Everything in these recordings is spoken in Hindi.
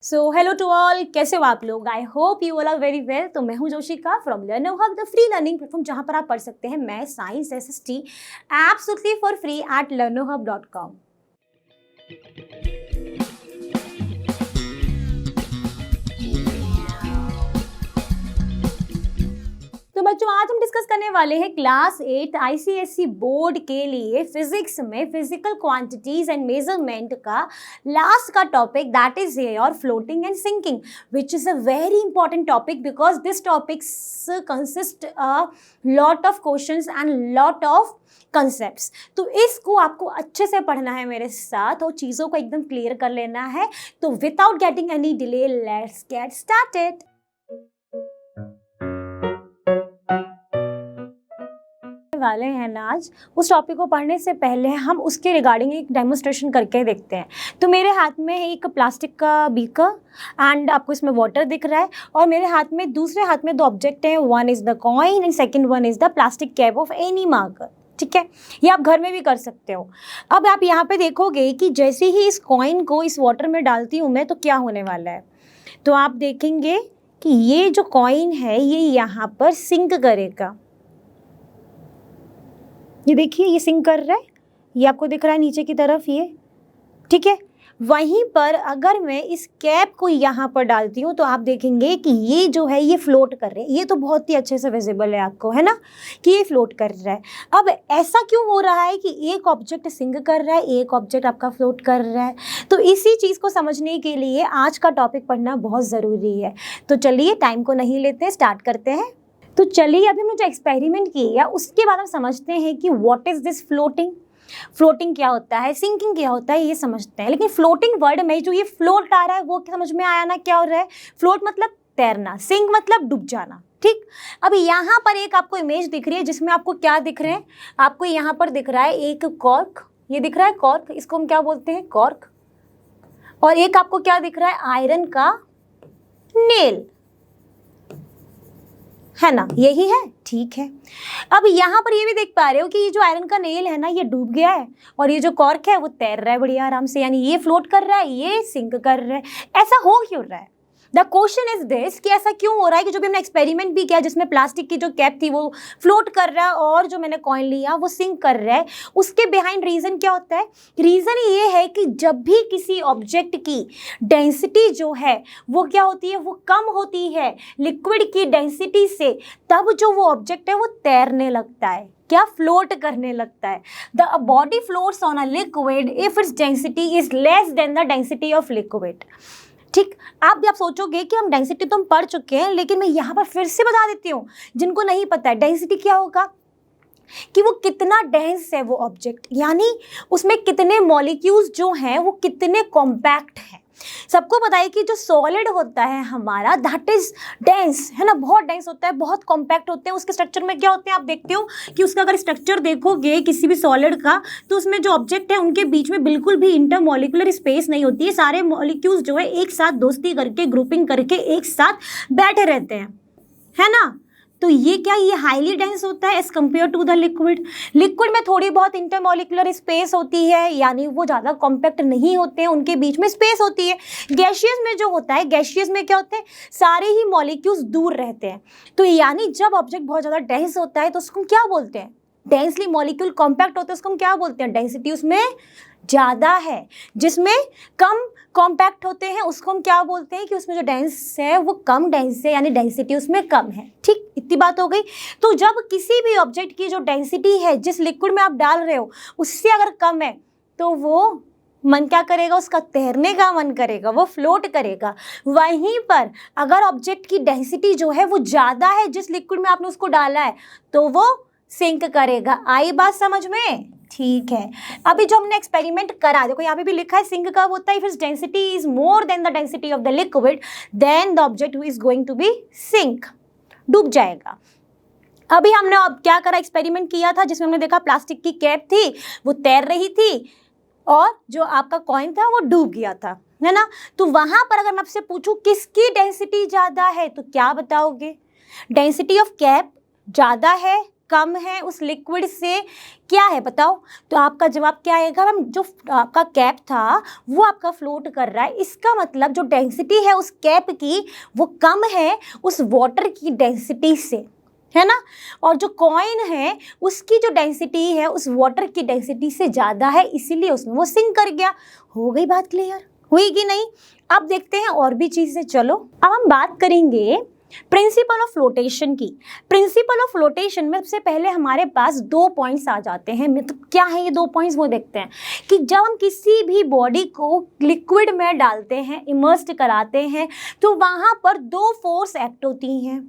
सो हेलो टू ऑल, कैसे हो आप लोग? I hope you all are very well. तो मैं हूं Joshika from Learno Hub, the free learning platform जहां पर आप पढ़ सकते हैं maths, science, SST absolutely for free at learnohub.com। तो बच्चों, आज हम डिस्कस करने वाले हैं क्लास 8 आईसीएसई बोर्ड के लिए फिजिक्स में फिजिकल क्वांटिटीज एंड मेजरमेंट का लास्ट का topic, that is air, floating and sinking, which is a very important topic because this topics consist a lot of questions and lot of concepts. तो इसको आपको अच्छे से पढ़ना है मेरे साथ और चीज़ों को एकदम क्लियर कर लेना है। तो without getting any delay, let's get started. वाले हैं ना आज, उस टॉपिक को पढ़ने से पहले हम उसके रिगार्डिंग एक डेमोन्स्ट्रेशन करके देखते हैं। तो मेरे हाथ में है एक प्लास्टिक का बीकर एंड आपको इसमें वाटर दिख रहा है, और मेरे हाथ में दूसरे हाथ में दो ऑब्जेक्ट हैं, one is the coin and second one is the plastic cap of any marker. ठीक है, ये आप घर में भी कर सकते हो। अब आप यहाँ पे देखोगे कि जैसे ही इस कॉइन को इस वाटर में डालती हूँ मैं, तो क्या होने वाला है। तो आप देखेंगे कि ये जो कॉइन है ये यहाँ पर सिंक करेगा। ये देखिए, ये सिंक कर रहा है, ये आपको दिख रहा है नीचे की तरफ ये। ठीक है, वहीं पर अगर मैं इस कैप को यहाँ पर डालती हूँ तो आप देखेंगे कि ये जो है ये फ्लोट कर रहे हैं। ये तो बहुत ही अच्छे से विजिबल है आपको, है ना, कि ये फ्लोट कर रहा है। अब ऐसा क्यों हो रहा है कि एक ऑब्जेक्ट सिंक कर रहा है, एक ऑब्जेक्ट आपका फ्लोट कर रहा है? तो इसी चीज़ को समझने के लिए आज का टॉपिक पढ़ना बहुत ज़रूरी है। तो चलिए, टाइम को नहीं लेते, स्टार्ट करते हैं। तो चलिए, अभी हमने जो एक्सपेरिमेंट किया उसके बाद हम समझते हैं कि what is this floating. Floating क्या होता है, सिंकिंग क्या होता है, ये समझते हैं। लेकिन फ्लोटिंग वर्ड में जो ये फ्लोट आ रहा है वो समझ में आया ना, क्या हो रहा है? फ्लोट मतलब तैरना, सिंक मतलब डूब जाना। ठीक, अब यहाँ पर एक आपको इमेज दिख रही है जिसमें आपको क्या दिख रहे हैं? आपको यहाँ पर दिख रहा है एक कॉर्क, ये दिख रहा है कॉर्क, इसको हम क्या बोलते हैं? कॉर्क। और एक आपको क्या दिख रहा है? आयरन का नेल, है ना, यही है। ठीक है, अब यहाँ पर ये भी देख पा रहे हो कि ये जो आयरन का नेल है ना, ये डूब गया है, और ये जो कॉर्क है वो तैर रहा है बढ़िया आराम से, यानी ये फ्लोट कर रहा है, ये सिंक कर रहा है। ऐसा हो क्यों रहा है? द क्वेश्चन इज दिस कि ऐसा क्यों हो रहा है कि जो भी हमने एक्सपेरिमेंट भी किया जिसमें प्लास्टिक की जो कैप थी वो फ्लोट कर रहा है और जो मैंने कॉइन लिया वो सिंक कर रहा है, उसके बिहाइंड रीजन क्या होता है? रीजन ये है कि जब भी किसी ऑब्जेक्ट की डेंसिटी जो है वो क्या होती है, वो कम होती है लिक्विड की डेंसिटी से, तब जो वो ऑब्जेक्ट है वो तैरने लगता है। क्या? फ्लोट करने लगता है। The body floats on a liquid if its density is less than the density of liquid. ठीक, आप सोचोगे कि हम डेंसिटी तो हम पढ़ चुके हैं, लेकिन मैं यहाँ पर फिर से बता देती हूँ जिनको नहीं पता है डेंसिटी क्या होगा, कि वो कितना डेंस है वो ऑब्जेक्ट, यानी उसमें कितने मॉलिक्यूल्स जो हैं वो कितने कॉम्पैक्ट हैं। सबको पता है कि जो सॉलिड होता है हमारा, दैट इज डेंस, है ना, बहुत डेंस होता है, बहुत कॉम्पैक्ट होते हैं। उसके स्ट्रक्चर में क्या होते हैं आप देखते हो कि उसका अगर स्ट्रक्चर देखोगे किसी भी सॉलिड का, तो उसमें जो ऑब्जेक्ट है उनके बीच में बिल्कुल भी इंटरमॉलिक्यूलर स्पेस नहीं होती है। सारे मॉलिक्यूल्स जो है एक साथ दोस्ती करके, ग्रुपिंग करके एक साथ बैठे रहते हैं, है ना। तो ये क्या, ये हाईली डेंस होता है as compare to the liquid. Liquid में थोड़ी बहुत इंटरमॉलिक्यूलर स्पेस होती है, यानी वो ज़्यादा कॉम्पैक्ट नहीं होते हैं, उनके बीच में स्पेस होती है। गैशियस में जो होता है, गैशियस में क्या होते हैं, सारे ही मॉलिक्यूल्स दूर रहते हैं। तो यानी जब ऑब्जेक्ट बहुत ज़्यादा डेंस होता है तो उसको हम क्या बोलते हैं? डेंसली मॉलिक्यूल कॉम्पैक्ट होते हैं, उसको हम क्या बोलते हैं? डेंसिटी उसमें ज़्यादा है। जिसमें कम कॉम्पैक्ट होते हैं उसको हम क्या बोलते हैं? कि उसमें जो डेंस है वो कम डेंस है, यानी डेंसिटी उसमें कम है। ठीक, इतनी बात हो गई। तो जब किसी भी ऑब्जेक्ट की जो डेंसिटी है जिस लिक्विड में आप डाल रहे हो उससे अगर कम है तो वो मन क्या करेगा? उसका तैरने का मन करेगा, वो फ्लोट करेगा। वहीं पर अगर ऑब्जेक्ट की डेंसिटी जो है वो ज़्यादा है जिस लिक्विड में आपने उसको डाला है, तो वो सिंक करेगा। आई बात समझ में? ठीक है, अभी जो हमने एक्सपेरिमेंट करा, देखो यहाँ पे भी लिखा है सिंक कब होता है? If its density is more than the density of the liquid then the object is going to be sink, डूब जाएगा। अभी हमने अब क्या करा, एक्सपेरिमेंट किया था जिसमें हमने देखा प्लास्टिक की कैप थी वो तैर रही थी और जो आपका कॉइन था वो डूब गया था, है ना। तो वहां पर अगर मैं आपसे पूछूं किसकी डेंसिटी ज्यादा है तो क्या बताओगे? डेंसिटी ऑफ कैप ज्यादा है कम है उस लिक्विड से, क्या है बताओ? तो आपका जवाब क्या आएगा मैम? जो आपका कैप था वो आपका फ्लोट कर रहा है, इसका मतलब जो डेंसिटी है उस कैप की वो कम है उस वाटर की डेंसिटी से, है ना। और जो कॉइन है उसकी जो डेंसिटी है उस वाटर की डेंसिटी से ज़्यादा है, इसीलिए उसमें वो सिंक कर गया। हो गई बात क्लियर? हुई कि नहीं? अब देखते हैं और भी चीज़ें। चलो अब हम बात करेंगे प्रिंसिपल ऑफ फ्लोटेशन की। प्रिंसिपल ऑफ फ्लोटेशन में सबसे पहले हमारे पास 2 पॉइंट्स आ जाते हैं। मतलब क्या है ये 2 पॉइंट्स, वो देखते हैं कि जब हम किसी भी बॉडी को लिक्विड में डालते हैं, इमर्स्ड कराते हैं, तो वहाँ पर 2 फोर्स एक्ट होती हैं।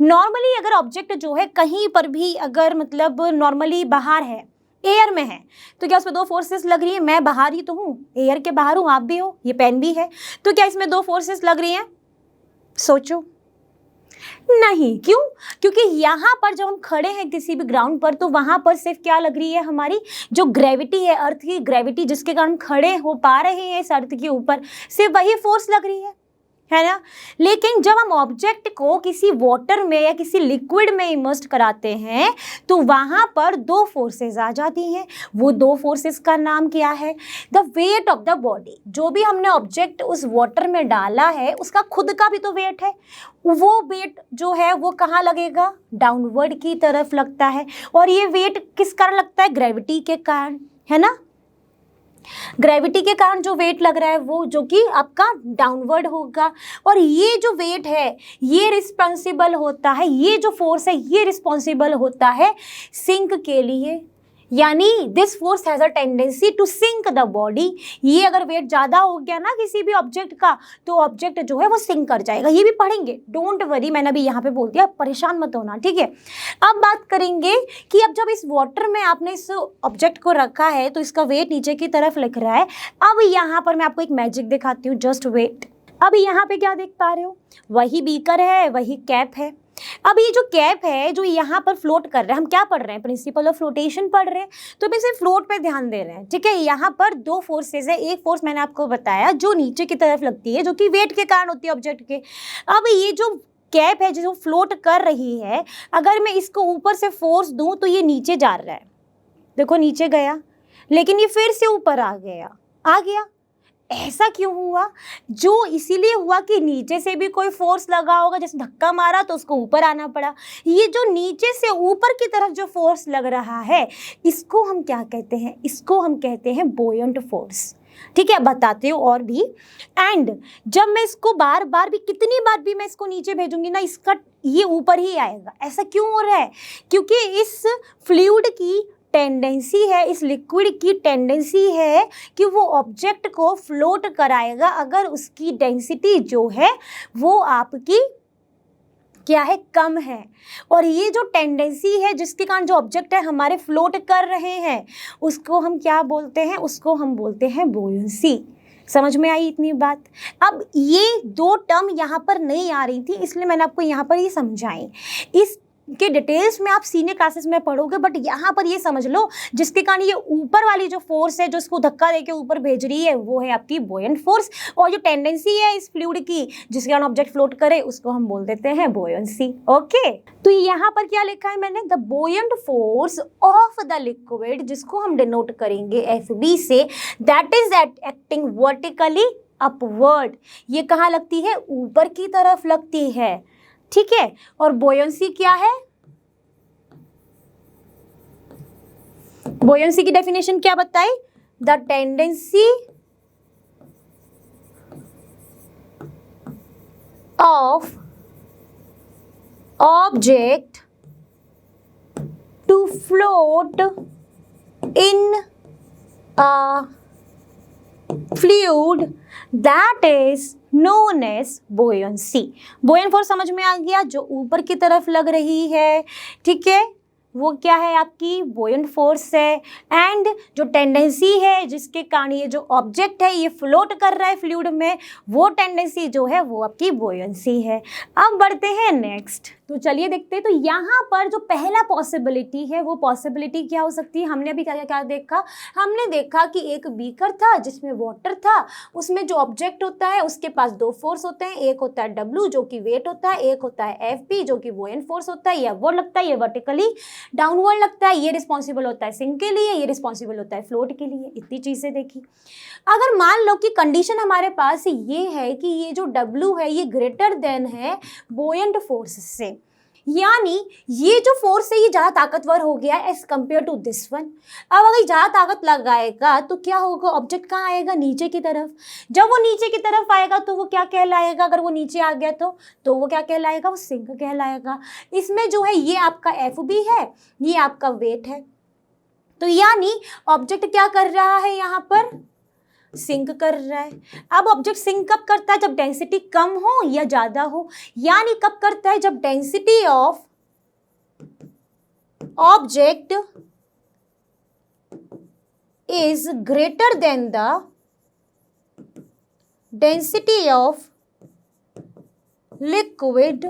नॉर्मली अगर ऑब्जेक्ट जो है कहीं पर भी अगर मतलब नॉर्मली बाहर है, एयर में है, तो क्या उसमें 2 फोर्सेस लग रही है? मैं बाहर ही तो हूँ, एयर के बाहर हूँ, आप भी हो, ये पेन भी है, तो क्या इसमें 2 फोर्सेस लग रही हैं? सोचो। नहीं, क्यों? क्योंकि यहाँ पर जब हम खड़े हैं किसी भी ग्राउंड पर, तो वहाँ पर सिर्फ क्या लग रही है? हमारी जो ग्रेविटी है, अर्थ की ग्रेविटी, जिसके कारण खड़े हो पा रहे हैं इस अर्थ के ऊपर, सिर्फ वही फोर्स लग रही है ना। लेकिन जब हम ऑब्जेक्ट को किसी वाटर में या किसी लिक्विड में इमर्स्ड कराते हैं, तो वहाँ पर 2 फोर्सेस आ जाती हैं। वो 2 फोर्सेस का नाम क्या है? The weight of the body. जो भी हमने ऑब्जेक्ट उस वाटर में डाला है उसका खुद का भी तो वेट है, वो वेट जो है वो कहाँ लगेगा? डाउनवर्ड की तरफ लगता है। और ये वेट किस कारण लगता है? ग्रेविटी के कारण, है ना। ग्रेविटी के कारण जो वेट लग रहा है वो जो कि आपका डाउनवर्ड होगा। और ये जो वेट है ये रिस्पॉन्सिबल होता है, ये जो फोर्स है ये रिस्पॉन्सिबल होता है सिंक के लिए। यानी this force has a tendency to sink the body. ये अगर वेट ज़्यादा हो गया ना किसी भी ऑब्जेक्ट का, तो ऑब्जेक्ट जो है वो सिंक कर जाएगा। ये भी पढ़ेंगे, डोंट वरी, मैंने अभी यहाँ पे बोल दिया, परेशान मत होना, ठीक है। अब बात करेंगे कि अब जब इस वाटर में आपने इस ऑब्जेक्ट को रखा है तो इसका वेट नीचे की तरफ लिख रहा है। अब यहाँ पर मैं आपको एक मैजिक दिखाती हूँ, जस्ट वेट। अब यहाँ पे क्या देख पा रहे हो? वही बीकर है, वही कैप है। अब ये जो कैप है जो यहाँ पर फ्लोट कर रहा है, हम क्या पढ़ रहे हैं? प्रिंसिपल ऑफ फ्लोटेशन पढ़ रहे हैं, तो हम इसे फ्लोट पे ध्यान दे रहे हैं, ठीक है। यहाँ पर 2 फोर्सेज है। एक फोर्स मैंने आपको बताया जो नीचे की तरफ लगती है, जो कि वेट के कारण होती है ऑब्जेक्ट के। अब ये जो कैप है जो फ्लोट कर रही है, अगर मैं इसको ऊपर से फोर्स दूं तो ये नीचे जा रहा है, देखो नीचे गया, लेकिन ये फिर से ऊपर आ गया। ऐसा क्यों हुआ? जो इसीलिए हुआ कि नीचे से भी कोई फोर्स लगा होगा, जैसे धक्का मारा तो उसको ऊपर आना पड़ा। ये जो नीचे से ऊपर की तरफ जो फोर्स लग रहा है, इसको हम क्या कहते हैं? इसको हम कहते हैं बोयंट फोर्स, ठीक है। बताते हो और भी। एंड जब मैं इसको बार बार भी, कितनी बार भी मैं इसको नीचे भेजूंगी ना, इसका ये ऊपर ही आएगा। ऐसा क्यों हो रहा है? क्योंकि इस फ्लूइड की टेंडेंसी है, इस लिक्विड की टेंडेंसी है कि वो ऑब्जेक्ट को फ्लोट कराएगा अगर उसकी डेंसिटी जो है वो आपकी क्या है? कम है। और ये जो टेंडेंसी है जिसके कारण जो ऑब्जेक्ट है हमारे फ्लोट कर रहे हैं, उसको हम क्या बोलते हैं? उसको हम बोलते हैं बुओयंसी। समझ में आई इतनी बात? अब ये 2 टर्म यहाँ पर नहीं आ रही थी, इसलिए मैंने आपको यहाँ पर ये समझाई। इस के डिटेल्स में आप सीनियर क्लासेस में पढ़ोगे, बट यहाँ पर ये समझ लो जिसके कारण ये ऊपर वाली जो फोर्स है जो इसको धक्का देके ऊपर भेज रही है वो है आपकी बुओयंट फोर्स। और जो टेंडेंसी है इस फ्लूइड की जिसके कारण ऑब्जेक्ट फ्लोट करे उसको हम बोल देते हैं बुओयंसी। ओके, तो यहाँ पर क्या लिखा है मैंने? The buoyant force of the liquid, जिसको हम डिनोट करेंगे FB से, that is acting vertically upward. ये कहाँ लगती है? ऊपर की तरफ लगती है, ठीक है। और बुओयंसी क्या है? बुओयंसी की डेफिनेशन क्या बताई? The tendency of object to float in a fluid that is known as buoyancy. Buoyant force समझ में आ गया? जो ऊपर की तरफ लग रही है, ठीक है, वो क्या है? आपकी बुओयंट फोर्स है। एंड जो टेंडेंसी है जिसके कारण ये जो ऑब्जेक्ट है ये फ्लोट कर रहा है फ्लूइड में, वो टेंडेंसी जो है वो आपकी बुओयंसी है। अब बढ़ते हैं नेक्स्ट। तो चलिए देखते हैं। तो यहाँ पर जो पहला पॉसिबिलिटी है वो पॉसिबिलिटी क्या हो सकती है? हमने अभी क्या क्या देखा? हमने देखा कि एक बीकर था जिसमें वाटर था, उसमें जो ऑब्जेक्ट होता है उसके पास 2 फोर्स होते हैं। एक होता है W जो कि वेट होता है, एक होता है FP जो कि बुओयंट फोर्स होता है, या वो लगता है ये वर्टिकली डाउनवर्ड लगता है, ये रिस्पॉन्सिबल होता है सिंक के लिए, ये रिस्पॉन्सिबल होता है फ्लोट के लिए। इतनी चीज़ें देखी। अगर मान लो कि कंडीशन हमारे पास ये है कि ये जो W है ये ग्रेटर देन है बोयंट फोर्स से, यानी ये जो फोर्स है ये ज़्यादा ताकतवर हो गया as compare to this one. अब अगर ज़्यादा ताकत लगाएगा तो क्या होगा, ऑब्जेक्ट कहाँ आएगा, नीचे की तरफ। जब वो नीचे की तरफ आएगा तो वो क्या कहलाएगा, अगर वो नीचे आ गया तो वो क्या कहलाएगा, वो सिंक कहलाएगा। इसमें जो है ये आपका FB है, ये आपका वेट है, तो यानी ऑब्जेक्ट क्या कर रहा है, यहाँ पर सिंक कर रहा है। अब ऑब्जेक्ट सिंक कब करता है, जब डेंसिटी कम हो या ज़्यादा हो, यानी कब करता है, जब density of object is greater than the density of liquid,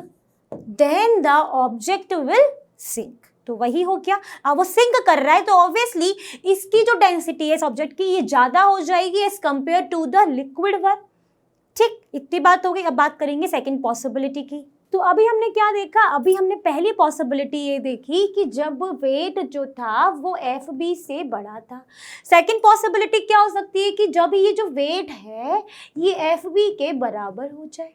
then the object will sink। तो वही हो गया, अब वो सिंक कर रहा है तो ऑब्वियसली इसकी जो डेंसिटी है इस ऑब्जेक्ट की ये ज़्यादा हो जाएगी as compare to the liquid one. ठीक, इतनी बात हो गई। अब बात करेंगे सेकंड पॉसिबिलिटी की। तो अभी हमने क्या देखा, अभी हमने पहली पॉसिबिलिटी ये देखी कि जब वेट जो था वो FB से बड़ा था। सेकंड पॉसिबिलिटी क्या हो सकती है कि जब ये जो वेट है ये FB के बराबर हो जाए,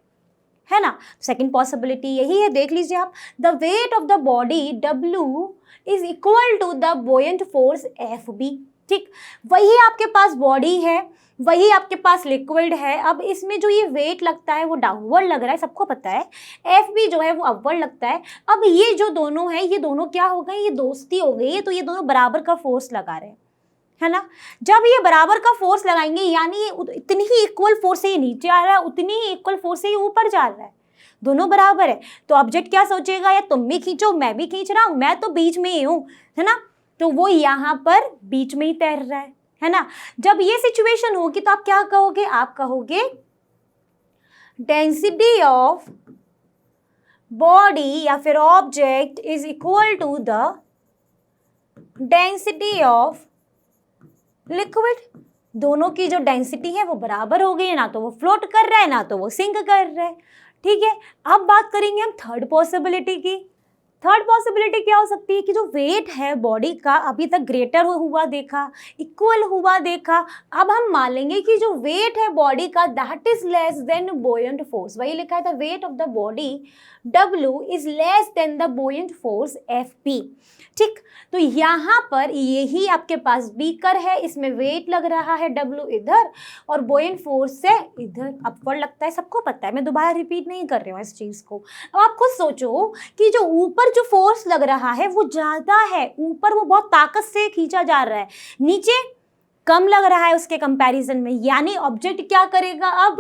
है ना। सेकंड पॉसिबिलिटी यही है, देख लीजिए आप। The weight of the body W is equal to the buoyant force FB। ठीक, वही आपके पास बॉडी है, वही आपके पास लिक्विड है। अब इसमें जो ये वेट लगता है वो डाउनवर्ड लग रहा है, सबको पता है। FB जो है वो अपवर्ड लगता है। अब ये जो दोनों है ये दोनों क्या हो गए, ये दोस्ती हो गई है, तो ये दोनों बराबर का फोर्स लगा रहे हैं, है ना। जब ये बराबर का फोर्स लगाएंगे यानी इतनी ही इक्वल फोर्स से ये नीचे आ रहा है, उतनी ही इक्वल फोर्स से ये ऊपर जा रहा है, दोनों बराबर है। तो ऑब्जेक्ट क्या सोचेगा, या तुम भी खींचो मैं भी खींच रहा हूँ, मैं तो बीच में ही हूँ, है ना। तो वो यहाँ पर बीच में ही तैर रहा है ना। जब ये सिचुएशन होगी तो आप क्या कहोगे, आप कहोगे डेंसिटी ऑफ बॉडी या फिर object is equal to the density of liquid. दोनों की जो डेंसिटी है वो बराबर हो गई है, ना तो वो फ्लोट कर रहा है ना तो वो सिंक कर रहा है। ठीक है, अब बात करेंगे हम थर्ड पॉसिबिलिटी की। थर्ड पॉसिबिलिटी क्या हो सकती है कि जो वेट है बॉडी का अभी तक ग्रेटर हुआ देखा, इक्वल हुआ देखा। अब हम मान लेंगे कि जो वेट है बॉडी का that is less than buoyant force. वही लिखा है the weight of the body W is less than the buoyant force FP। ठीक, तो यहाँ पर यही आपके पास बीकर है, इसमें वेट लग रहा है W इधर और बोयंट फोर्स से इधर अपवर्ड लगता है, सबको पता है, मैं दोबारा रिपीट नहीं कर रही हूँ इस चीज़ को। अब आप खुद सोचो कि जो ऊपर जो फोर्स लग रहा है वो ज़्यादा है, ऊपर वो बहुत ताकत से खींचा जा रहा है, नीचे कम लग रहा है उसके कंपैरिजन में, यानी ऑब्जेक्ट क्या करेगा, अब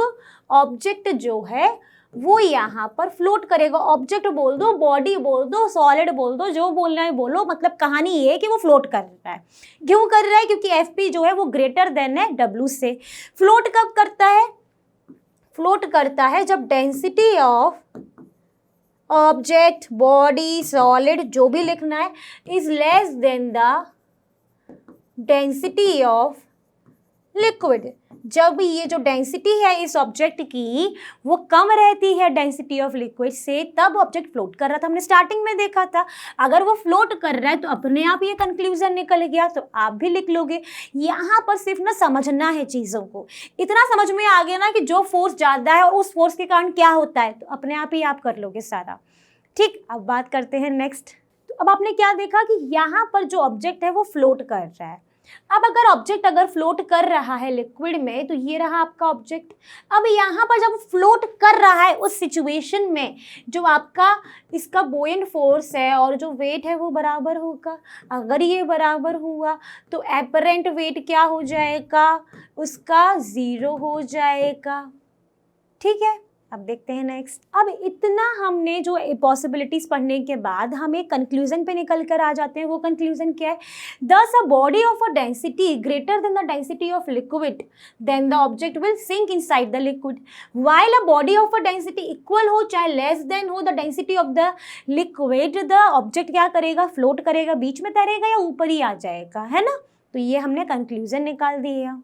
ऑब्जेक्ट जो है वो यहाँ पर फ्लोट करेगा। ऑब्जेक्ट बोल दो, बॉडी बोल दो, सॉलिड बोल दो, जो बोलना है बोलो, मतलब कहानी ये है कि वो फ्लोट कर रहा है। क्यों कर रहा है, क्योंकि FP जो है वो ग्रेटर देन है W से। फ्लोट कब करता है, फ्लोट करता है जब density of object, body, solid जो भी लिखना है is less than the density of liquid. जब ये जो डेंसिटी है इस ऑब्जेक्ट की वो कम रहती है डेंसिटी ऑफ लिक्विड से, तब ऑब्जेक्ट फ्लोट कर रहा था। हमने स्टार्टिंग में देखा था अगर वो फ्लोट कर रहा है तो अपने आप ये कंक्लूजन निकल गया, तो आप भी लिख लोगे। यहाँ पर सिर्फ ना समझना है चीज़ों को, इतना समझ में आ गया ना कि जो फोर्स ज़्यादा है और उस फोर्स के कारण क्या होता है, तो अपने आप ही आप कर लोगे सारा। ठीक, अब बात करते हैं नेक्स्ट। तो अब आपने क्या देखा कि यहाँ पर जो ऑब्जेक्ट है वो फ्लोट कर रहा है। अब अगर ऑब्जेक्ट अगर फ्लोट कर रहा है लिक्विड में, तो ये रहा आपका ऑब्जेक्ट। अब यहाँ पर जब फ्लोट कर रहा है उस सिचुएशन में जो आपका इसका बोयंट फोर्स है और जो वेट है वो बराबर होगा। अगर ये बराबर हुआ तो एपरेंट वेट क्या हो जाएगा, उसका 0 हो जाएगा। ठीक है, अब देखते हैं नेक्स्ट। अब इतना हमने जो पॉसिबिलिटीज पढ़ने के बाद हम एक कंक्लूजन पे निकल कर आ जाते हैं। वो कंक्लूजन क्या है, thus a body of a density greater than the density of liquid then the object will sink inside the liquid, while a body of a density equal हो चाहे लेस देन हो the density of the liquid, the object क्या करेगा, फ्लोट करेगा, बीच में तैरेगा या ऊपर ही आ जाएगा, है ना। तो ये हमने कंक्लूजन निकाल दिया।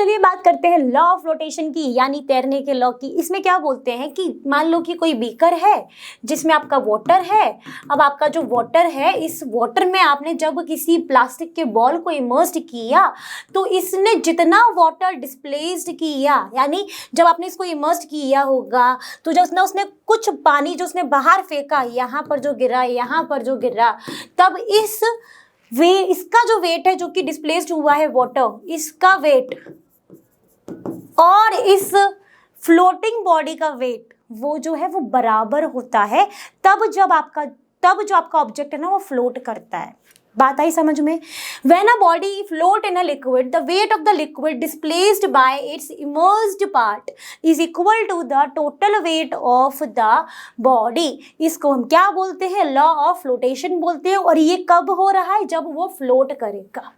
चलिए बात करते हैं लॉ ऑफ फ्लोटेशन की, यानी तैरने के लॉ की। इसमें क्या बोलते हैं कि मान लो कि कोई बीकर है जिसमें आपका वाटर है। अब आपका जो वाटर है, इस वाटर में आपने जब किसी प्लास्टिक के बॉल को इमर्स्ड किया तो इसने जितना वाटर डिस्प्लेस्ड किया, यानी जब आपने इसको इमर्स्ड किया होगा तो जब उसने कुछ पानी जो उसने बाहर फेंका, यहाँ पर जो गिरा, यहाँ पर जो गिरा, तब इसका जो वेट है जो कि डिस्प्लेस्ड हुआ है वाटर, इसका वेट और इस फ्लोटिंग बॉडी का वेट वो जो है वो बराबर होता है तब जो आपका ऑब्जेक्ट है ना वो फ्लोट करता है। बात आई समझ में? When a body float in a liquid, the weight of the liquid displaced by its immersed part is equal to the total weight of the body. इसको हम क्या बोलते हैं? लॉ ऑफ फ्लोटेशन बोलते हैं। और ये कब हो रहा है? जब वो फ्लोट करेगा।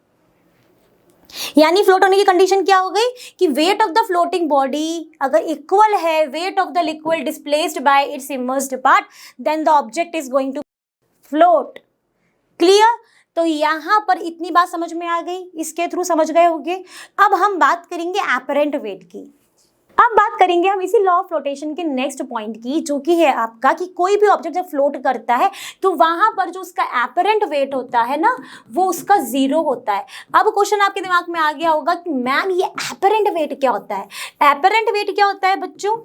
यानी फ्लोट होने की कंडीशन क्या हो गई कि weight of the floating body अगर इक्वल है weight of the liquid displaced by its immersed part, then the object is going to float. Clear? तो यहां पर इतनी बात समझ में आ गई, इसके थ्रू समझ गए होंगे। अब हम बात करेंगे एपरेंट वेट की। अब बात करेंगे हम इसी लॉ ऑफ फ्लोटेशन के नेक्स्ट पॉइंट की, जो कि है आपका कि कोई भी ऑब्जेक्ट जब फ्लोट करता है तो वहां पर जो उसका एपरेंट वेट होता है ना वो उसका 0 होता है। अब क्वेश्चन आपके दिमाग में आ गया होगा कि मैम ये एपरेंट वेट क्या होता है? एपरेंट वेट क्या होता है बच्चों?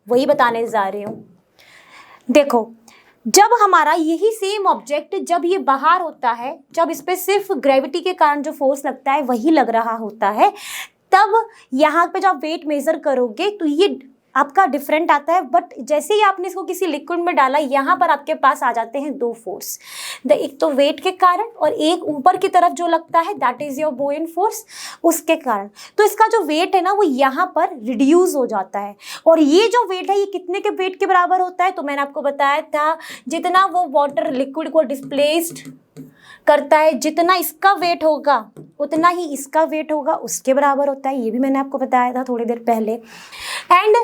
वही बताने जा रही हूं। देखो, जब हमारा यही सेम ऑब्जेक्ट जब ये बाहर होता है, जब इस पे सिर्फ ग्रेविटी के कारण जो फोर्स लगता है वही लग रहा होता है, तब यहाँ पे जब आप वेट मेजर करोगे तो ये आपका डिफरेंट आता है। बट जैसे ही आपने इसको किसी लिक्विड में डाला, यहाँ पर आपके पास आ जाते हैं 2 फोर्स। एक तो वेट के कारण और एक ऊपर की तरफ जो लगता है दैट इज योर बुओयंट फोर्स, उसके कारण। तो इसका जो वेट है ना वो यहाँ पर रिड्यूस हो जाता है। और ये जो वेट है ये कितने के वेट के बराबर होता है? तो मैंने आपको बताया था जितना वो वाटर लिक्विड को डिस्प्लेस्ड करता है, जितना इसका वेट होगा उतना ही इसका वेट होगा, उसके बराबर होता है। ये भी मैंने आपको बताया था थोड़ी देर पहले। एंड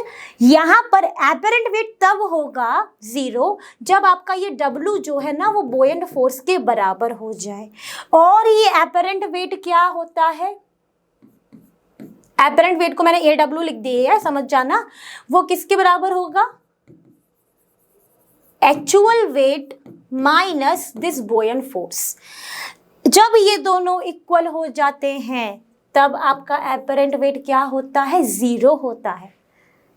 यहाँ पर एपरेंट वेट तब होगा 0 जब आपका ये W जो है ना वो बुओयंट फोर्स के बराबर हो जाए। और ये एपरेंट वेट क्या होता है? एपरेंट वेट को मैंने AW लिख दिया है, समझ जाना। वो किसके बराबर होगा? Actual weight minus this buoyant force. जब ये दोनों इक्वल हो जाते हैं तब आपका एपरेंट वेट क्या होता है? 0 होता है।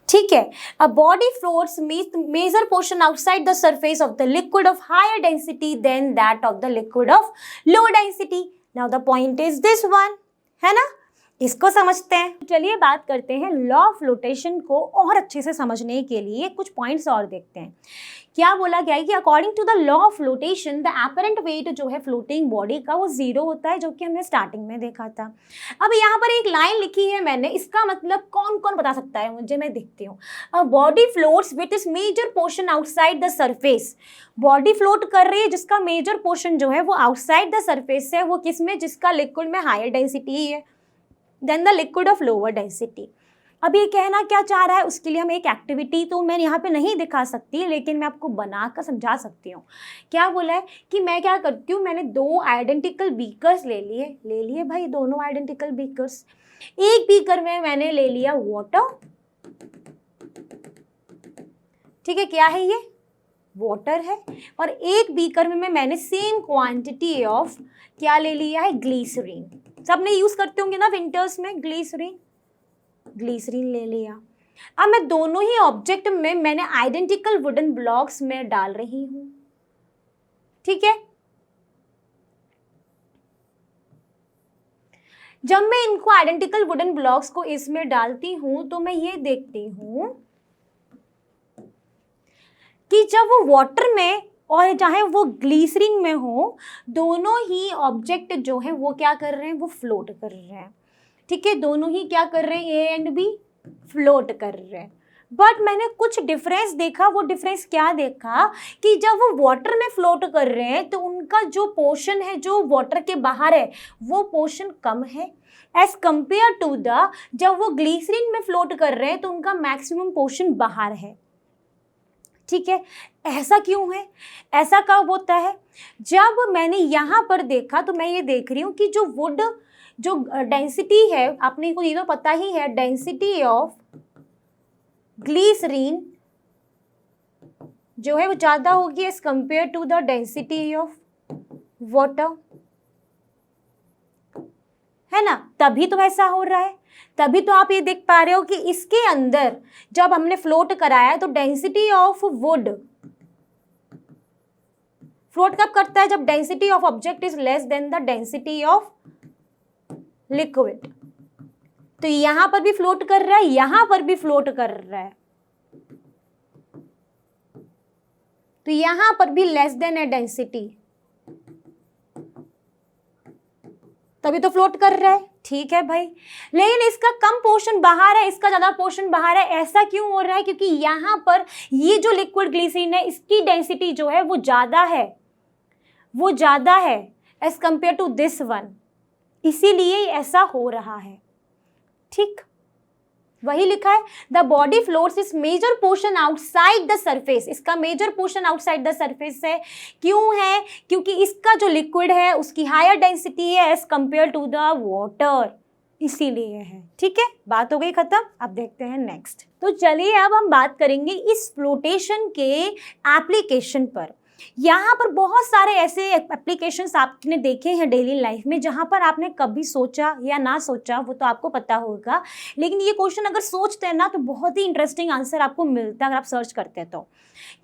ठीक है। A body floats major portion outside the surface of the liquid of higher density than that of the liquid of low density. Now the point is this one, है ना? इसको समझते हैं। चलिए बात करते हैं लॉ ऑफ फ्लोटेशन को और अच्छे से समझने के लिए कुछ पॉइंट्स और देखते हैं। क्या बोला गया है कि according to the law of flotation the apparent weight जो है फ्लोटिंग बॉडी का वो 0 होता है, जो कि हमने स्टार्टिंग में देखा था। अब यहाँ पर एक लाइन लिखी है मैंने, इसका मतलब कौन कौन बता सकता है मुझे? मैं देखती हूँ। A body floats with its major portion outside the surface. Body float कर रही है जिसका मेजर पोर्शन जो है वो आउटसाइड द सरफेस है। वो किस में? जिसका लिक्विड में हायर डेंसिटी है than the liquid of lower density. अब ये कहना क्या चाह रहा है? उसके लिए हम एक एक्टिविटी तो मैं यहाँ पे नहीं दिखा सकती, लेकिन मैं आपको बनाकर समझा सकती हूँ। क्या बोला है कि मैं क्या करती हूँ, मैंने 2 आइडेंटिकल बीकर्स ले लिए भाई, दोनों आइडेंटिकल बीकर्स। एक बीकर में मैंने ले लिया वाटर, ठीक है, क्या है ये? वाटर है। और एक बीकर में मैंने सेम क्वांटिटी ऑफ क्या ले लिया है? ग्लिसरीन। सबने यूज करते होंगे ना विंटर्स में ग्लिसरीन ले लिया। अब मैं दोनों ही ऑब्जेक्ट में मैंने आइडेंटिकल वुडन ब्लॉक्स में डाल रही हूं, ठीक है। जब मैं इनको आइडेंटिकल वुडन ब्लॉक्स को इसमें डालती हूं तो मैं ये देखती हूं कि जब वो वाटर में और चाहे वो ग्लिसरीन में हो, दोनों ही ऑब्जेक्ट जो है वो क्या कर रहे हैं? वो फ्लोट कर रहे हैं, ठीक है। दोनों ही क्या कर रहे हैं? A एंड B फ्लोट कर रहे हैं। बट मैंने कुछ डिफरेंस देखा। वो डिफरेंस क्या देखा कि जब वो वाटर में फ्लोट कर रहे हैं तो उनका जो पोर्शन है जो वाटर के बाहर है वो पोर्शन कम है एज कंपेयर टू द जब वो ग्लिसरीन में फ्लोट कर रहे हैं तो उनका मैक्सिमम पोर्शन बाहर है, ठीक है। ऐसा क्यों है? ऐसा कब होता है? जब मैंने यहाँ पर देखा तो मैं ये देख रही हूँ कि जो वुड जो डेंसिटी है, आपने को ये तो पता ही है, डेंसिटी ऑफ ग्लिसरीन जो है वो ज़्यादा होगी as compare to the density of water, है ना, तभी तो ऐसा हो रहा है। तभी तो आप ये देख पा रहे हो कि इसके अंदर जब हमने फ्लोट कराया तो डेंसिटी ऑफ वुड फ्लोट कब करता है, जब density of object is less than the density of liquid. तो यहां पर भी फ्लोट कर रहा है, यहां पर भी फ्लोट कर रहा है, तो यहां पर भी लेस देन है डेंसिटी, तभी तो फ्लोट कर रहा है। ठीक है भाई, लेकिन इसका कम पोर्शन बाहर है, इसका ज्यादा पोर्शन बाहर है। ऐसा क्यों हो रहा है? क्योंकि यहां पर ये जो लिक्विड ग्लिसरीन है इसकी डेंसिटी जो है वो ज्यादा है, वो ज्यादा है as compare to this one, इसीलिए ऐसा हो रहा है। ठीक, वही लिखा है, the body floats is major portion outside the surface. इसका major portion outside the surface है। क्यों है? क्योंकि इसका जो लिक्विड है उसकी हायर डेंसिटी है as compare to the water, इसीलिए है। ठीक है, बात हो गई खत्म। अब देखते हैं नेक्स्ट। तो चलिए अब हम बात करेंगे इस फ्लोटेशन के एप्लीकेशन पर। यहाँ पर बहुत सारे ऐसे एप्लीकेशंस आपने देखे हैं डेली लाइफ में जहाँ पर आपने कभी सोचा या ना सोचा वो तो आपको पता होगा, लेकिन ये क्वेश्चन अगर सोचते हैं ना तो बहुत ही इंटरेस्टिंग आंसर आपको मिलता है अगर आप सर्च करते हैं तो।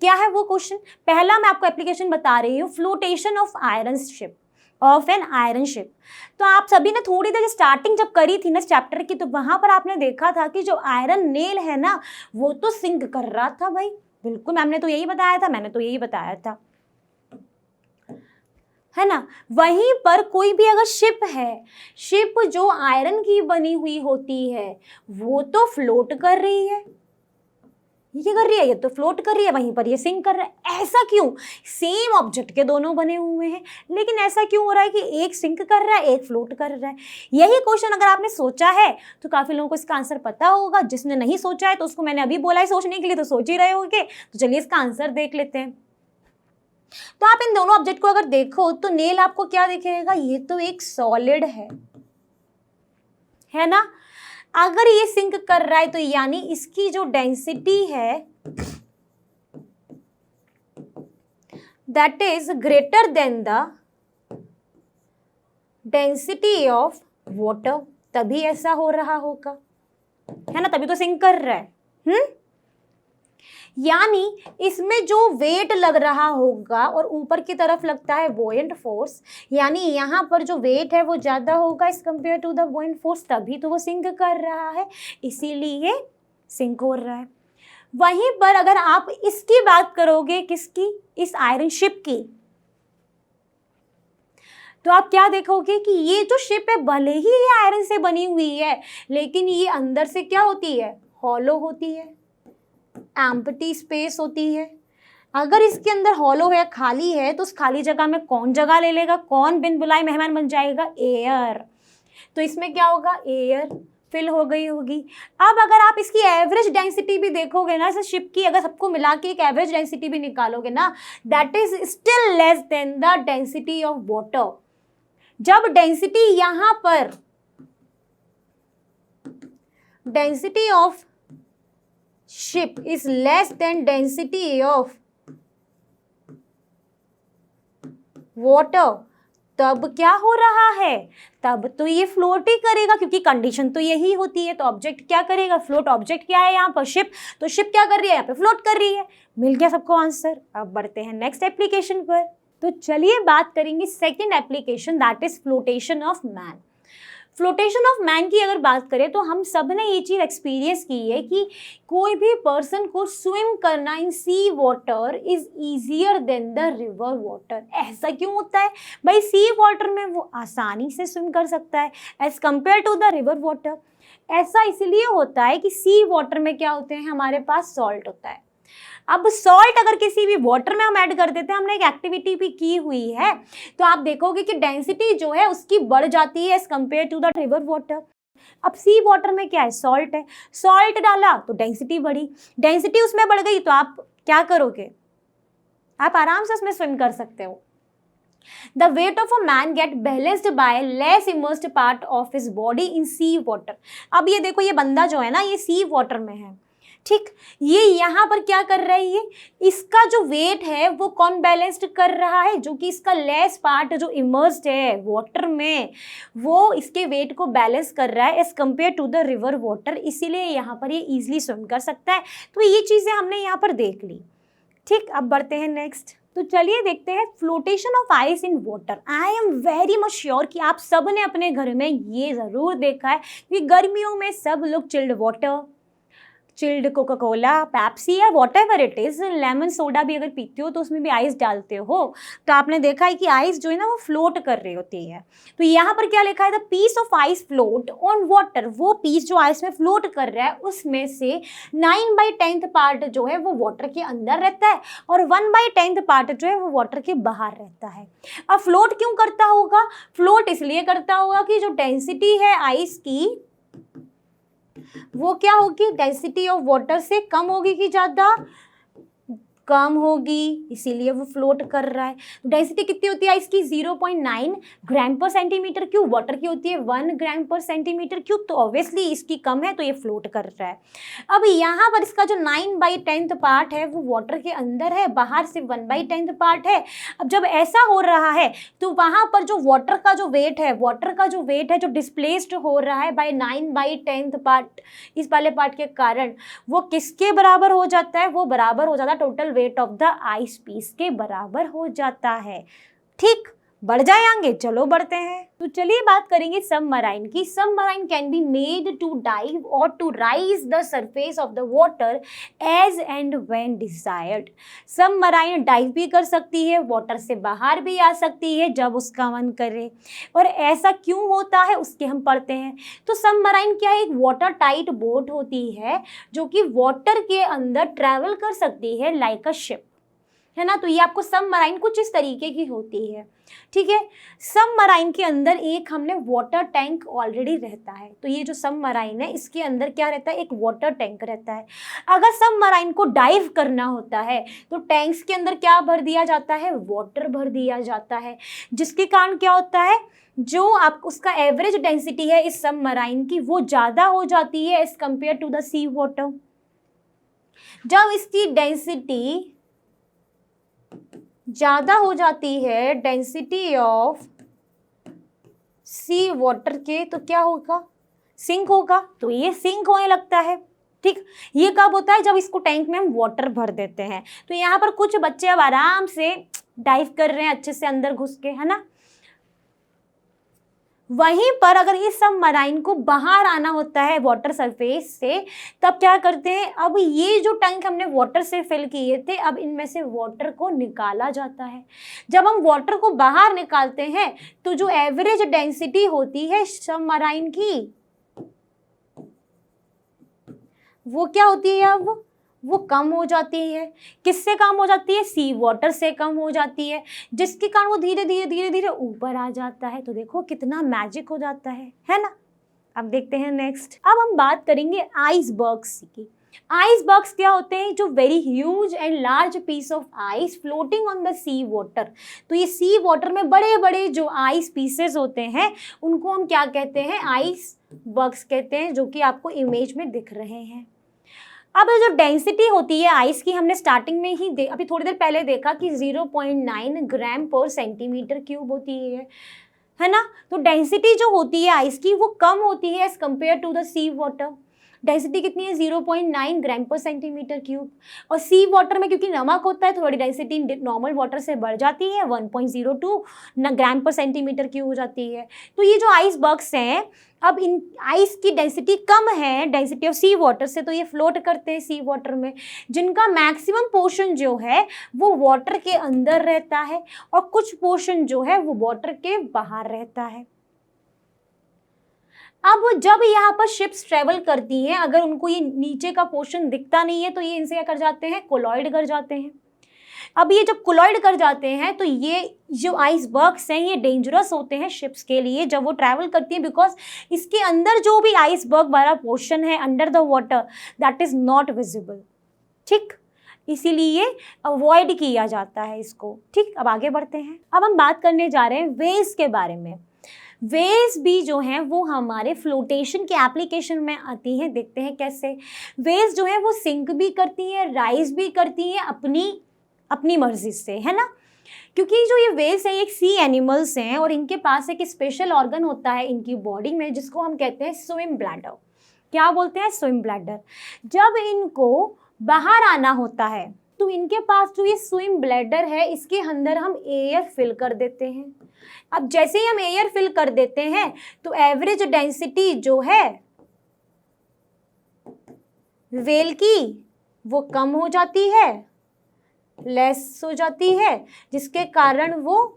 क्या है वो क्वेश्चन? पहला मैं आपको एप्लीकेशन बता रही हूँ, flotation of iron ship, of an iron ship. तो आप सभी ने थोड़ी देर स्टार्टिंग जब करी थी ना इस चैप्टर की, तो वहाँ पर आपने देखा था कि जो आयरन नेल है ना वो तो सिंक कर रहा था भाई। बिल्कुल, मैम ने तो यही बताया था, मैंने तो यही बताया था, है ना। वहीं पर कोई भी अगर शिप है, शिप जो आयरन की बनी हुई होती है वो तो फ्लोट कर रही है। ये क्या कर रही है? ये तो फ्लोट कर रही है, वहीं पर ये सिंक कर रहा है। ऐसा क्यों? सेम ऑब्जेक्ट के दोनों बने हुए हैं, लेकिन ऐसा क्यों हो रहा है कि एक सिंक कर रहा है, एक फ्लोट कर रहा है? यही क्वेश्चन अगर आपने सोचा है तो काफी लोगों को इसका आंसर पता होगा। जिसने नहीं सोचा है तो उसको मैंने अभी बोला है सोचने के लिए, तो सोच ही रहे होंगे। तो चलिए इसका आंसर देख लेते हैं। तो आप इन दोनों ऑब्जेक्ट को अगर देखो तो नेल आपको क्या दिखेगा? ये तो एक सॉलिड है ना। अगर ये सिंक कर रहा है तो यानी इसकी जो डेंसिटी है that is greater than the density of water, तभी ऐसा हो रहा होगा, है ना, तभी तो सिंक कर रहा है। यानी इसमें जो वेट लग रहा होगा और ऊपर की तरफ लगता है बुओयंट फोर्स, यानी यहाँ पर जो वेट है वो ज़्यादा होगा इस compare to the buoyant force, तभी तो वो सिंक कर रहा है, इसीलिए सिंक हो रहा है। वहीं पर अगर आप इसकी बात करोगे, किसकी? इस आयरन शिप की, तो आप क्या देखोगे कि ये जो शिप है भले ही ये आयरन से बनी हुई है, लेकिन ये अंदर से क्या होती है? हॉलो होती है, एम्प्टी स्पेस होती है। अगर इसके अंदर हॉलो है, खाली है, तो उस खाली जगह में कौन जगह ले लेगा? कौन बिन बुलाए मेहमान बन जाएगा? एयर। तो इसमें क्या होगा? एयर फिल हो गई होगी। अब अगर आप इसकी एवरेज डेंसिटी भी देखोगे ना, इस शिप की अगर सबको मिला के एक एवरेज डेंसिटी भी निकालोगे ना, that is still less than the density of water. जब डेंसिटी यहां पर density of ship is less than density of water, तब क्या हो रहा है? तब तो ये फ्लोट ही करेगा, क्योंकि कंडीशन तो यही होती है। तो ऑब्जेक्ट क्या करेगा? फ्लोट। ऑब्जेक्ट क्या है यहाँ पर? शिप। तो शिप क्या कर रही है? यहाँ पे फ्लोट कर रही है। मिल गया सबको आंसर। अब बढ़ते हैं नेक्स्ट एप्लीकेशन पर। तो चलिए बात करेंगे second application, that is flotation of man. Flotation of man की अगर बात करें तो हम सब ने ये चीज़ एक्सपीरियंस की है कि कोई भी पर्सन को स्विम करना in sea water is easier than the river water. ऐसा क्यों होता है भाई? सी वाटर में वो आसानी से स्विम कर सकता है as compare to the river water. ऐसा इसलिए होता है कि सी वाटर में क्या होते हैं? हमारे पास सॉल्ट होता है। अब सॉल्ट अगर किसी भी वाटर में हम ऐड कर देते हैं, हमने एक एक्टिविटी भी की हुई है, तो आप देखोगे कि डेंसिटी जो है उसकी बढ़ जाती है as compare to the river water. अब सी वाटर में क्या है? सॉल्ट है। सॉल्ट डाला तो डेंसिटी बढ़ी, डेंसिटी उसमें बढ़ गई तो आप क्या करोगे? आप आराम से उसमें स्विम कर सकते हो। The weight of a man get balanced by less immersed part of his body in sea water. अब ये देखो, ये बंदा जो है ना, ये सी वाटर में है, ठीक। ये यहाँ पर क्या कर रहा है, ये इसका जो वेट है वो कौन बैलेंस्ड कर रहा है, जो कि इसका लेस पार्ट जो इमर्स्ड है वाटर में, वो इसके वेट को बैलेंस कर रहा है as compare to the river water, इसीलिए यहाँ पर ये इजीली स्विम कर सकता है। तो ये चीज़ें हमने यहाँ पर देख ली, ठीक। अब बढ़ते हैं नेक्स्ट। तो चलिए देखते हैं flotation of ice in water. I am very much sure कि आप सब ने अपने घर में ये ज़रूर देखा है कि गर्मियों में सब लोग chilled water, chilled Coca Cola, Pepsi या whatever it is, lemon soda भी अगर पीते हो तो उसमें भी आइस डालते हो, तो आपने देखा है कि आइस जो है ना वो फ्लोट कर रही होती है। तो यहाँ पर क्या लिखा है, the piece of ice float on water, वो पीस जो आइस में फ्लोट कर रहा है उसमें से 9/10 पार्ट जो है वो वाटर के अंदर रहता है और 1/10 पार्ट जो है वो वाटर के बाहर रहता है। अब फ्लोट क्यों करता होगा, फ्लोट इसलिए करता होगा कि जो डेंसिटी है आइस की वो क्या होगी, डेंसिटी ऑफ वाटर से कम होगी कि ज़्यादा, कम होगी, इसीलिए वो फ्लोट कर रहा है। डेंसिटी कितनी होती है इसकी, 0.9 ग्राम पर सेंटीमीटर क्यूब, वाटर की होती है 1 ग्राम पर सेंटीमीटर क्यूब, तो ऑब्वियसली इसकी कम है तो ये फ्लोट कर रहा है। अब यहाँ पर इसका जो 9/10 पार्ट है वो वाटर के अंदर है, बाहर से 1/10 पार्ट है। अब जब ऐसा हो रहा है तो वहाँ पर जो वाटर का जो वेट है, जो डिस्प्लेस्ड हो रहा है बाय 9/10 पार्ट, इस वाले पार्ट के कारण, वो किसके बराबर हो जाता है, वो बराबर हो जाता है total weight of the ice piece के बराबर हो जाता है, ठीक। बढ़ जाए आगे, चलो बढ़ते हैं। तो चलिए बात करेंगे सबमराइन की। Submarine can be made to dive और to rise the surface of the water as and when desired. Submarine dive भी कर सकती है, वाटर से बाहर भी आ सकती है जब उसका मन करे, और ऐसा क्यों होता है उसके हम पढ़ते हैं। तो सबमराइन क्या है, एक वाटर टाइट बोट होती है जो कि वाटर के अंदर ट्रैवल कर सकती है लाइक अ शिप, है ना। तो ये आपको सबमराइन कुछ इस तरीके की होती है, ठीक है। सबमराइन के अंदर एक हमने वाटर टैंक ऑलरेडी रहता है, तो ये जो सबमराइन है इसके अंदर क्या रहता है, एक वाटर टैंक रहता है। अगर सबमराइन को डाइव करना होता है तो टैंक्स के अंदर क्या भर दिया जाता है, वाटर भर दिया जाता है, जिसके कारण क्या होता है, जो आप उसका एवरेज डेंसिटी है इस सबमराइन की वो ज़्यादा हो जाती है as compare to the sea water. जब इसकी डेंसिटी ज़्यादा हो जाती है डेंसिटी ऑफ सी वाटर के, तो क्या होगा, सिंक होगा, तो ये सिंक होने लगता है, ठीक। ये कब होता है, जब इसको टैंक में हम वाटर भर देते हैं। तो यहाँ पर कुछ बच्चे अब आराम से डाइव कर रहे हैं अच्छे से अंदर घुस के, है ना। वहीं पर अगर इस सबमराइन को बाहर आना होता है वाटर सरफेस से, तब क्या करते हैं, अब ये जो टैंक हमने वाटर से फिल किए थे, अब इनमें से वाटर को निकाला जाता है। जब हम वाटर को बाहर निकालते हैं तो जो एवरेज डेंसिटी होती है सबमराइन की वो क्या होती है, अब वो कम हो जाती है। किससे कम हो जाती है, सी वाटर से कम हो जाती है, जिसके कारण वो धीरे धीरे ऊपर आ जाता है। तो देखो कितना मैजिक हो जाता है ना। अब देखते हैं नेक्स्ट। अब हम बात करेंगे आइसबर्ग्स की। आइसबर्ग्स क्या होते हैं, जो very huge and large piece of ice floating on the sea water. तो ये सी वाटर में बड़े बड़े जो आइस पीसेस होते हैं उनको हम क्या कहते हैं, आइसबर्ग्स कहते हैं, जो कि आपको इमेज में दिख रहे हैं। अब जो डेंसिटी होती है आइस की, हमने स्टार्टिंग में ही अभी थोड़ी देर पहले देखा कि 0.9 ग्राम पर सेंटीमीटर क्यूब होती है ना। तो डेंसिटी जो होती है आइस की वो कम होती है as compare to the sea water. Density कितनी है, 0.9 ग्राम पर सेंटीमीटर क्यूब। और सी वाटर में क्योंकि नमक होता है थोड़ी डेंसिटी नॉर्मल वाटर से बढ़ जाती है, 1.02 ग्राम पर सेंटीमीटर क्यूब हो जाती है। तो ये जो आइसबर्ग्स हैं, अब इन आइस की डेंसिटी कम है डेंसिटी ऑफ सी वाटर से, तो ये फ्लोट करते हैं सी वाटर में, जिनका मैक्सिमम पोर्शन जो है वो वाटर के अंदर रहता है और कुछ पोर्शन जो है वो वाटर के बाहर रहता है। अब जब यहाँ पर शिप्स ट्रेवल करती हैं, अगर उनको ये नीचे का पोर्शन दिखता नहीं है तो ये इनसे क्या कर जाते हैं, कोलॉइड कर जाते हैं। अब ये जब कोलॉइड कर जाते हैं तो ये जो आइसबर्ग्स हैं ये डेंजरस होते हैं शिप्स के लिए जब वो ट्रैवल करती हैं, बिकॉज इसके अंदर जो भी आइसबर्ग वाला पोर्शन है under the water that is not visible, ठीक। इसीलिए अवॉइड किया जाता है इसको। ठीक, अब आगे बढ़ते हैं। अब हम बात करने जा रहे हैं वेव्स के बारे में। वेव्स भी जो हैं वो हमारे फ्लोटेशन के एप्लीकेशन में आती हैं। देखते हैं कैसे। वेव्स जो है वो सिंक भी करती हैं, राइज भी करती हैं अपनी मर्जी से, है ना। क्योंकि जो ये वेव्स हैं एक सी एनिमल्स हैं और इनके पास एक स्पेशल ऑर्गन होता है इनकी बॉडी में जिसको हम कहते हैं स्विम ब्लैडर। क्या बोलते हैं? Swim bladder. जब इनको बाहर आना होता है तो इनके पास जो ये स्विम ब्लैडर है इसके अंदर हम एयर फिल कर देते हैं। अब जैसे ही हम एयर फिल कर देते हैं तो एवरेज डेंसिटी जो है वेल की वो कम हो जाती है, लेस हो जाती है, जिसके कारण वो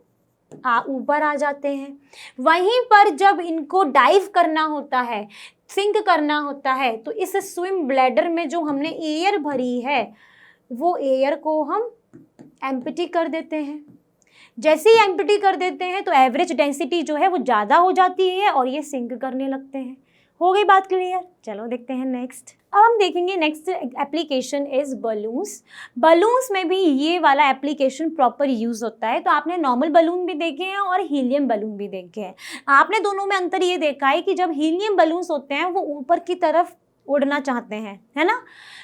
ऊपर आ जाते हैं। वहीं पर जब इनको डाइव करना होता है, सिंक करना होता है, तो इस स्विम ब्लैडर में जो हमने एयर भरी है वो एयर को हम एम्प्टी कर देते हैं। जैसे ही एम्प्टी कर देते हैं तो एवरेज डेंसिटी जो है वो ज़्यादा हो जाती है और ये सिंक करने लगते हैं। हो गई बात क्लियर? चलो देखते हैं नेक्स्ट। अब हम देखेंगे next application is balloons. Balloons में भी ये वाला एप्लीकेशन प्रॉपर यूज़ होता है। तो आपने नॉर्मल बलून भी देखे हैं और हीलियम बलून भी देखे हैं। आपने दोनों में अंतर ये देखा है कि जब हीलियम बलून्स होते हैं वो ऊपर की तरफ उड़ना चाहते हैं, है ना।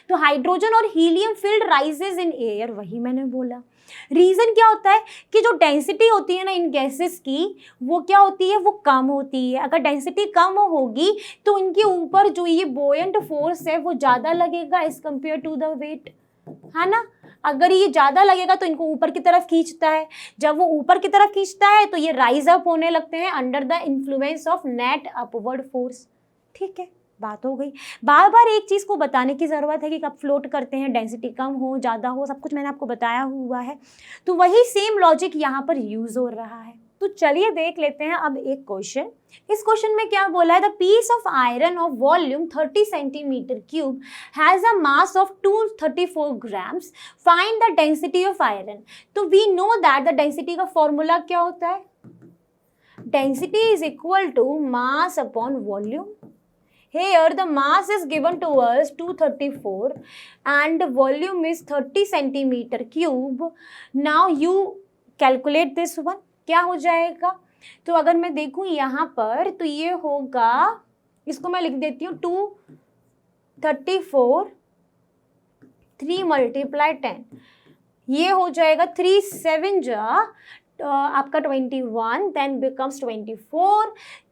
तो हाइड्रोजन और helium field rises in air, वही मैंने बोला। रीज़न क्या होता है कि जो डेंसिटी होती है ना इन गैसेस की वो क्या होती है, वो कम होती है। अगर डेंसिटी कम होगी तो इनके ऊपर जो ये बोयंट फोर्स है वो ज़्यादा लगेगा as compare to the weight, है ना। अगर ये ज़्यादा लगेगा तो इनको ऊपर की तरफ खींचता है। जब वो ऊपर की तरफ खींचता है तो ये राइज अप होने लगते हैं under the influence of net upward force. ठीक है, बात हो गई। बार बार एक चीज़ को बताने की ज़रूरत है कि कब फ्लोट करते हैं, डेंसिटी कम हो ज़्यादा हो, सब कुछ मैंने आपको बताया हुआ है। तो वही सेम लॉजिक यहाँ पर यूज़ हो रहा है। तो चलिए देख लेते हैं अब एक क्वेश्चन। इस क्वेश्चन में क्या बोला है, the piece of iron of volume 30 centimetre cube has a mass of 234 grams, find the density of iron. तो we know that the density का फॉर्मूला क्या होता है, density is equal to mass upon volume. Here the mass is given to us 234 and volume is 30 centimeter cube. Now you calculate this one. क्या हो जाएगा? तो अगर मैं देखूं यहाँ पर तो ये होगा, इसको मैं लिख देती हूँ 234 3 × 10, ये हो जाएगा 3 7 जा आपका 21, देन बिकम्स 24,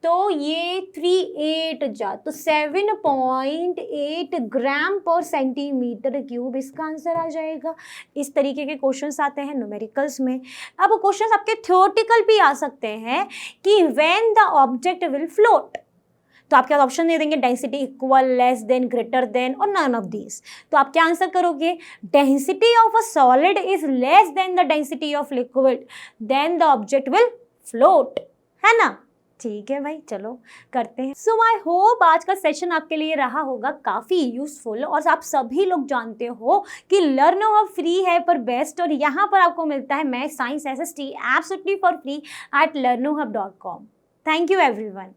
तो ये 3 8 जा तो 7.8 ग्राम पर सेंटीमीटर क्यूब इसका आंसर आ जाएगा। इस तरीके के क्वेश्चंस आते हैं न्यूमेरिकल्स में। अब क्वेश्चंस आपके थ्योरेटिकल भी आ सकते हैं कि when the object will float, तो आपके ऑप्शन दे देंगे density equal, less than, greater than और नन ऑफ दीज। तो आप क्या आंसर करोगे, density of a solid is less than the density of liquid, then the object will float, है ना। ठीक है भाई, चलो करते हैं। सो आई होप आज का सेशन आपके लिए रहा होगा काफ़ी यूजफुल। और आप सभी लोग जानते हो कि लर्नो हब फ्री है पर बेस्ट, और यहाँ पर आपको मिलता है math science SST absolutely for free at learnohub.com। Thank you everyone.